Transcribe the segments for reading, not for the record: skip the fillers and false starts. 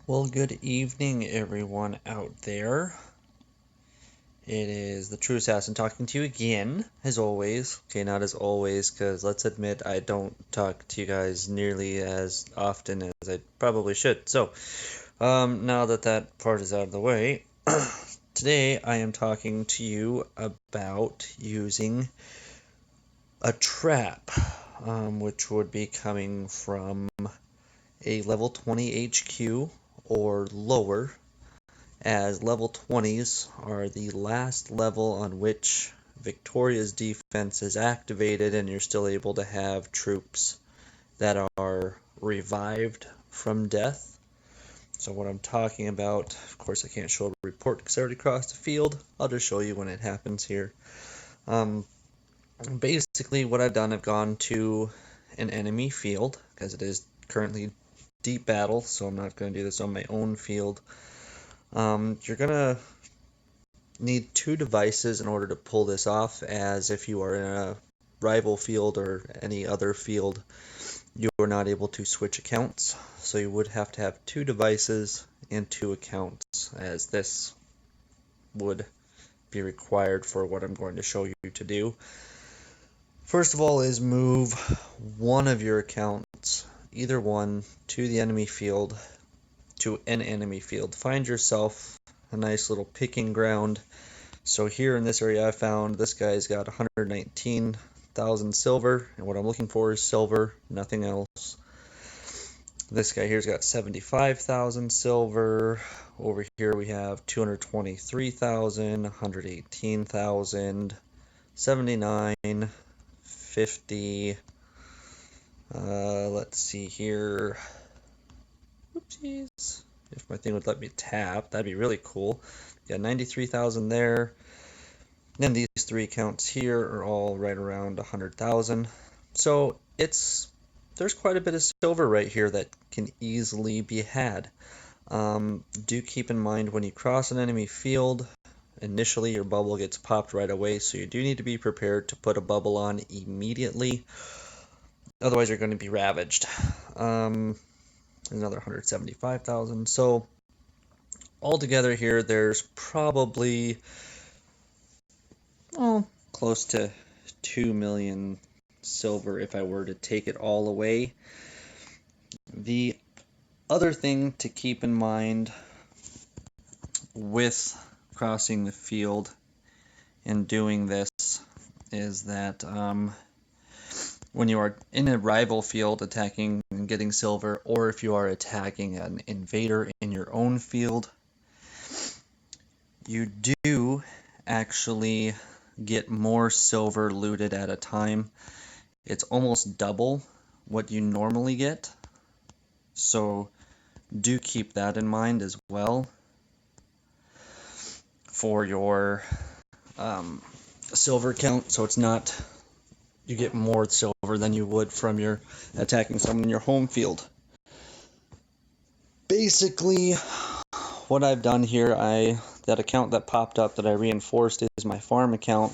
Well, good evening, everyone out there. It is the True Assassin talking to you again, as always. Okay, not as always, because let's admit I don't talk to you guys nearly as often as I probably should. Now that that part is out of the way, today I am talking to you about using a trap, which would be coming from a level 20 HQ or lower, as level 20s are the last level on which Victoria's defense is activated and you're still able to have troops that are revived from death. So what I'm talking about, of course I can't show a report because I already crossed the field. I'll just show you when it happens here. Um, Basically what I've done, I've gone to an enemy field because it is currently deep battle, so I'm not going to do this on my own field. You're going to need two devices in order to pull this off, as if you are in a rival field or any other field, you are not able to switch accounts. So you would have to have two devices and two accounts, as this would be required for what I'm going to show you to do. First of all is move one of your accounts, either one, to the enemy field, to an enemy field. Find yourself a nice little picking ground. So here in this area I found this guy's got 119,000 silver, and what I'm looking for is silver, nothing else. This guy here's got 75,000 silver. Over here we have 223,000, 118,000, 79, 50. Let's see here. Oopsies. If my thing would let me tap, that'd be really cool. Got 93,000 there. And these three accounts here are all right around 100,000. So there's quite a bit of silver right here that can easily be had. Do keep in mind when you cross an enemy field, initially your bubble gets popped right away, so you do need to be prepared to put a bubble on immediately. Otherwise you're going to be ravaged. Another 175,000. So altogether here there's probably close to 2 million silver if I were to take it all away. The other thing to keep in mind with crossing the field and doing this is that when you are in a rival field attacking and getting silver, or if you are attacking an invader in your own field, you do actually get more silver looted at a time. It's almost double what you normally get, so do keep that in mind as well for your silver count, so it's not you get more silver than you would from your attacking someone in your home field. Basically, what I've done here, that account that popped up that I reinforced is my farm account.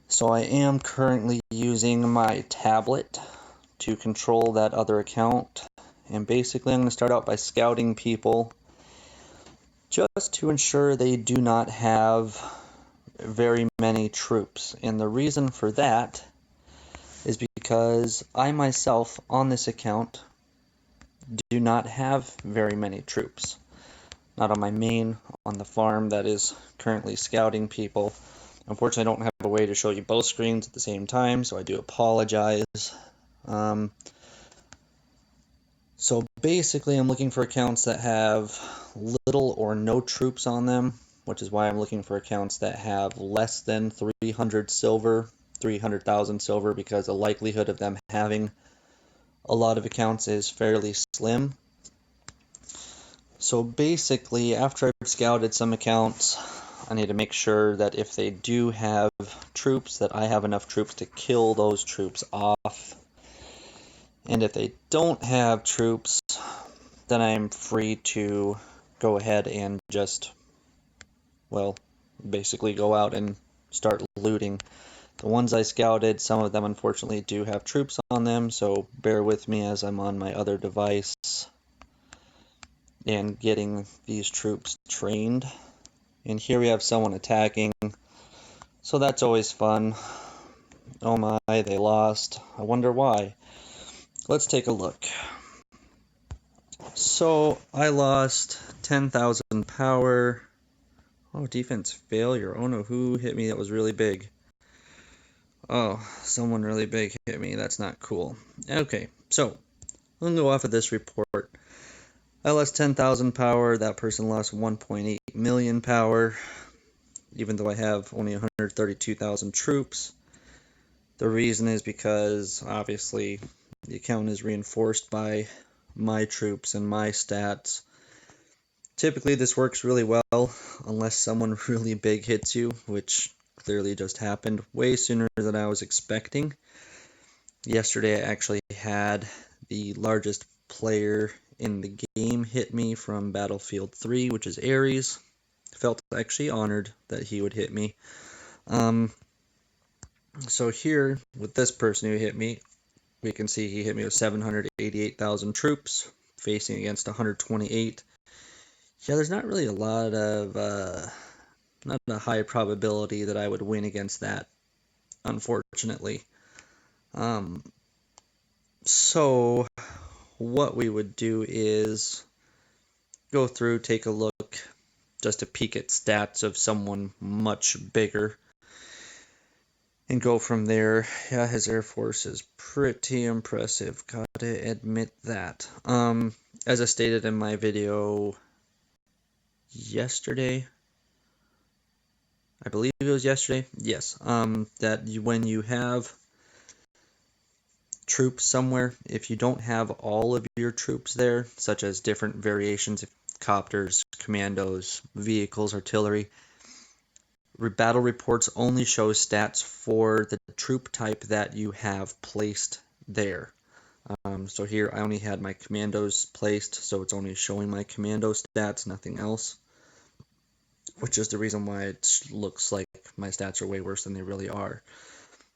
So I am currently using my tablet to control that other account. And basically I'm going to start out by scouting people just to ensure they do not have very many troops. And the reason for that is because I myself on this account do not have very many troops. Not on my main, on the farm that is currently scouting people. Unfortunately, I don't have a way to show you both screens at the same time, so I do apologize. So basically, I'm looking for accounts that have little or no troops on them, which is why I'm looking for accounts that have less than 300 silver, 300,000 silver, because the likelihood of them having a lot of accounts is fairly slim. So basically, after I've scouted some accounts, I need to make sure that if they do have troops, that I have enough troops to kill those troops off. And if they don't have troops, then I'm free to go ahead and just, well, basically go out and start looting. The ones I scouted, some of them unfortunately do have troops on them, so bear with me as I'm on my other device. and getting these troops trained. And here we have someone attacking, so that's always fun. Oh my, they lost. I wonder why. Let's take a look. So I lost 10,000 power. Oh, defense failure. Oh no, who hit me that was really big? Oh, someone really big hit me. That's not cool. Okay, so I'm going to go off of this report. I lost 10,000 power. That person lost 1.8 million power, even though I have only 132,000 troops. The reason is because, obviously, the account is reinforced by my troops and my stats. Typically, this works really well, unless someone really big hits you, which clearly just happened way sooner than I was expecting. Yesterday, I actually had the largest player in the game hit me from Battlefield 3, which is Ares. Felt actually honored that he would hit me. So here, with this person who hit me, we can see he hit me with 788,000 troops, facing against 128. Yeah, there's not really a lot of, not a high probability that I would win against that, unfortunately. So what we would do is go through, take a look, just to peek at stats of someone much bigger, and go from there. Yeah, his Air Force is pretty impressive, gotta admit that. As I stated in my video yesterday, I believe it was yesterday, yes, that when you have troops somewhere, if you don't have all of your troops there, such as different variations of copters, commandos, vehicles, artillery, battle reports only show stats for the troop type that you have placed there. So here I only had my commandos placed, so it's only showing my commando stats, nothing else, which is the reason why it looks like my stats are way worse than they really are.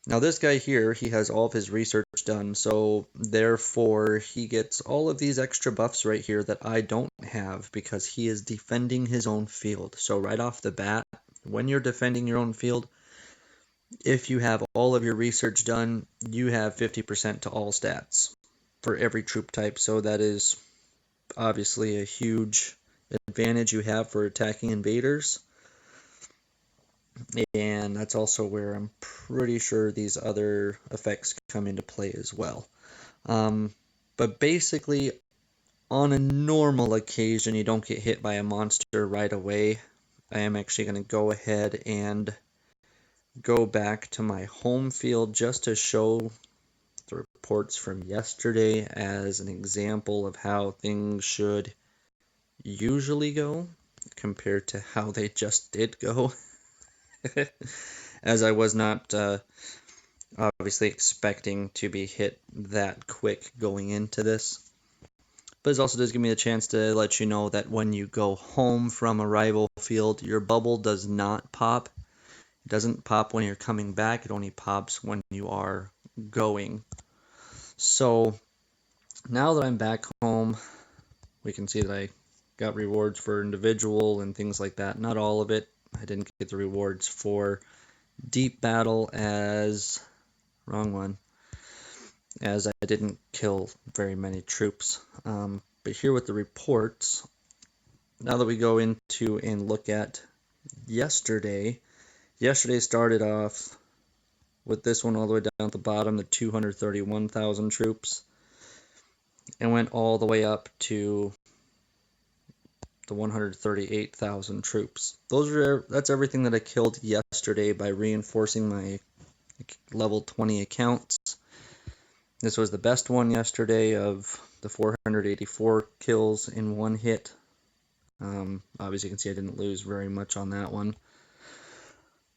Now this guy here, he has all of his research done, so therefore he gets all of these extra buffs right here that I don't have because he is defending his own field. So right off the bat, when you're defending your own field, if you have all of your research done, you have 50% to all stats for every troop type, so that is obviously a huge advantage you have for attacking invaders. And that's also where I'm pretty sure these other effects come into play as well. But basically, on a normal occasion, you don't get hit by a monster right away. I am actually going to go ahead and go back to my home field just to show the reports from yesterday as an example of how things should usually go compared to how they just did go. As I was not obviously expecting to be hit that quick going into this. But it also does give me a chance to let you know that when you go home from a rival field, your bubble does not pop. It doesn't pop when you're coming back, it only pops when you are going. So now that I'm back home, we can see that I got rewards for individual and things like that. Not all of it. I didn't get the rewards for deep battle as I didn't kill very many troops. But here with the reports, now that we go into and look at yesterday started off with this one all the way down at the bottom, the 231,000 troops, and went all the way up to the 138,000 troops. That's everything that I killed yesterday by reinforcing my level 20 accounts. This was the best one yesterday of the 484 kills in one hit. Obviously you can see I didn't lose very much on that one.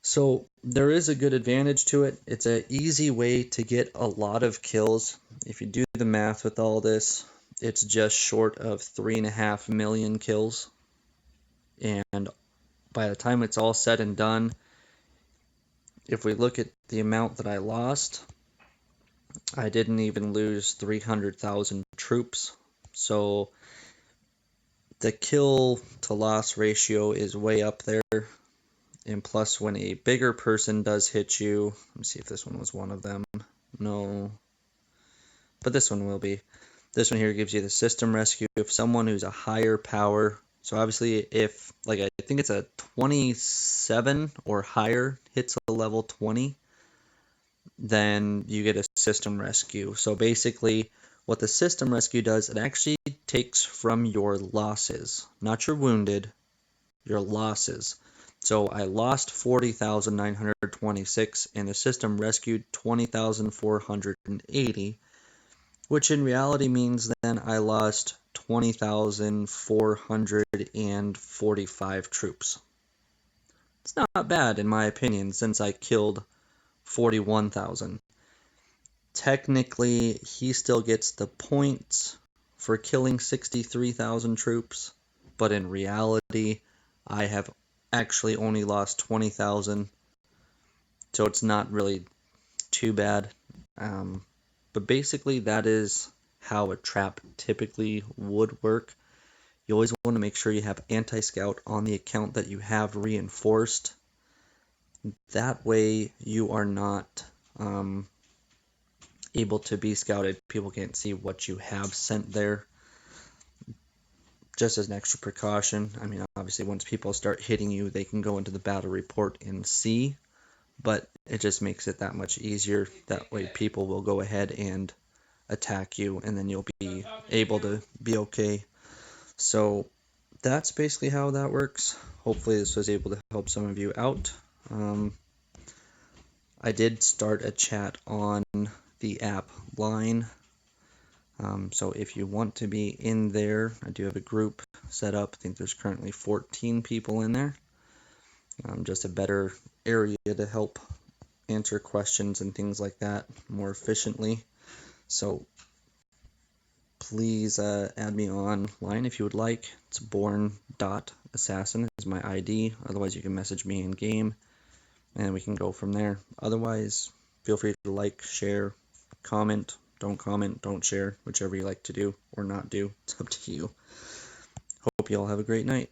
So there is a good advantage to it. It's an easy way to get a lot of kills. If you do the math with all this, it's just short of 3.5 million kills. And by the time it's all said and done, if we look at the amount that I lost, I didn't even lose 300,000 troops. So The kill to loss ratio is way up there. And plus, when a bigger person does hit you, let me see if this one was one of them. No, but this one will be. This one here gives you the system rescue. If someone who's a higher power, so obviously if, like, I think it's a 27 or higher hits a level 20, then you get a system rescue. So basically, what the system rescue does, it actually takes from your losses, not your wounded, your losses. So I lost 40,926 and the system rescued 20,480, which in reality means then I lost 20,445 troops. It's not bad in my opinion since I killed 41,000. Technically, he still gets the points for killing 63,000 troops, but in reality, I have actually only lost 20,000, so it's not really too bad. But basically, that is how a trap typically would work. You always want to make sure you have anti-scout on the account that you have reinforced. That way, you are not able to be scouted. People can't see what you have sent there. Just as an extra precaution. I mean, obviously, once people start hitting you, they can go into the battle report and see, but it just makes it that much easier. That way, people will go ahead and attack you, and then you'll be able to be okay. So that's basically how that works. Hopefully, this was able to help some of you out. I did start a chat on the app line. So if you want to be in there, I do have a group set up. I think there's currently 14 people in there. Just a better area to help answer questions and things like that more efficiently. So please add me online if you would like. It's born.assassin is my ID. Otherwise, you can message me in game and we can go from there. Otherwise, feel free to like, share, comment, don't share, whichever you like to do or not do. It's up to you. Hope you all have a great night.